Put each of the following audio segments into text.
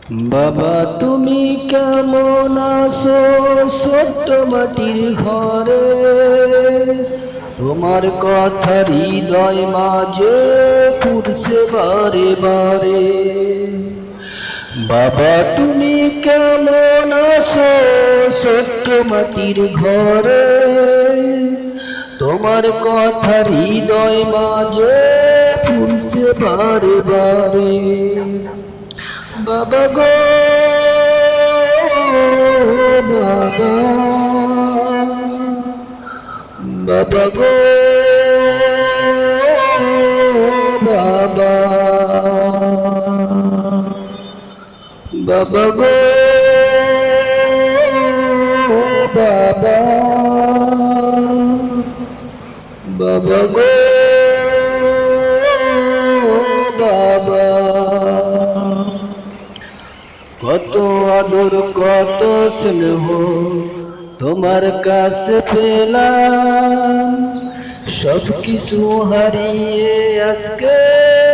বাবা তুমি কেমন আছো ছোট্ট মাটির ঘরে, তোমার কথা হৃদয় মাঝে ফুটছে বারে বারে। বাবা তুমি কেমন আছো ছোট্ট মাটির ঘরে, তোমার কথা হৃদয় মাঝে ফুটছে বারে বারে। বাবা গো বাবা, বাবা গো বাবা, বাবা গো বাবা, বাবা গো বাবা। কত আদর কত স্নেহ তোমার কাছে পেলাম, সব কিছু হারিয়ে আজকে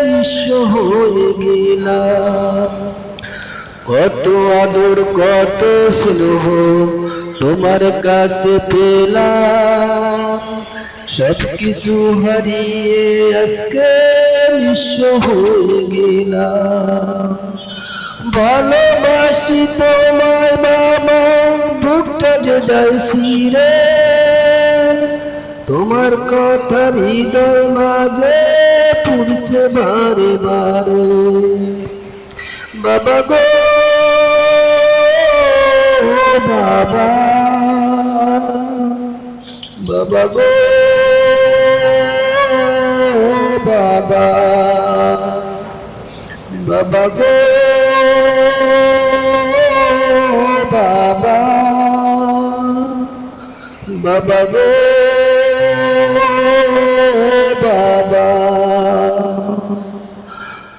নিঃস্ব হয়ে গেলাম। কত আদর কত স্নেহ তোমার কাছে পেলাম, সব কিছু হারিয়ে আজকে নিঃস্ব হয়ে গেলাম। ভালোবাসি তোমায় বাবা, বুকটা যে যাইছি রে, তোমার কথা হৃদয় মাঝে ফুটছে বারে বারে। বাবা গো বাবা, বাবা গো বাবা, বাবা গো বাবা, বাবা গো বাবা।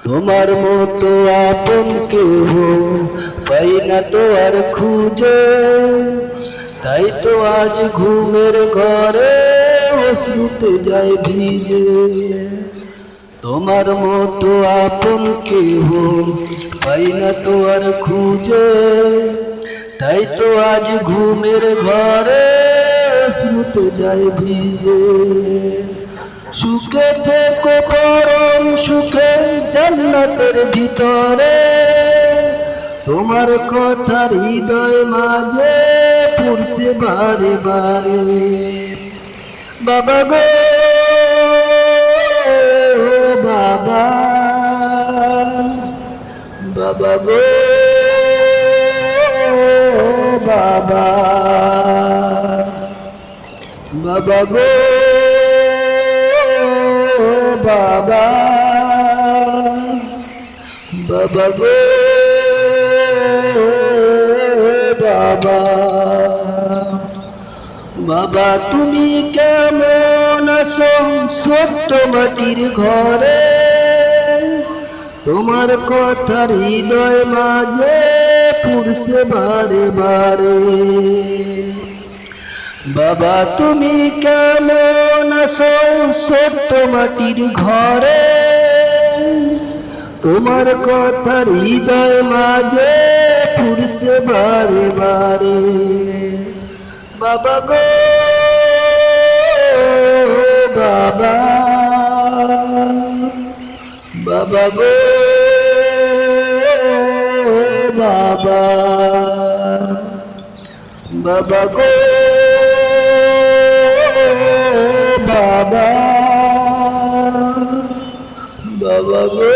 তোমার মতো আপন কেহ পাই না তো আর খুঁজে, তাই তো আজ ঘুমের ঘরে অশ্রুতে যায় ভিজে। তোমার মতো আপন কেহ পাই না তো আর খুঁজে, তাই তো আজ ঘুমের ঘরে অশ্রুতে যায় ভিজে। সুখে থেকো পরম সুখে জান্নাতের ভিতরে, তোমার কথা হৃদয় মাঝে ফুটছে বারে বারে। বাবা গো বাবা, বাবা গো বাবা, বাবা গো বাবা, বাবা গো বাবা। বাবা তুমি কেমন আছো ছোট্ট মাটির ঘরে, তোমার কথা হৃদয় মাঝে ফুটছে বারে বারে। বাবা তুমি কেমন আছো ছোট্ট মাটির ঘরে, তোমার কথা হৃদয় মাঝে ফুটছে বারে বারে। বাবা গো বাবা, বাবা গো বাবা, বাবা গো বাবা, বাবা গো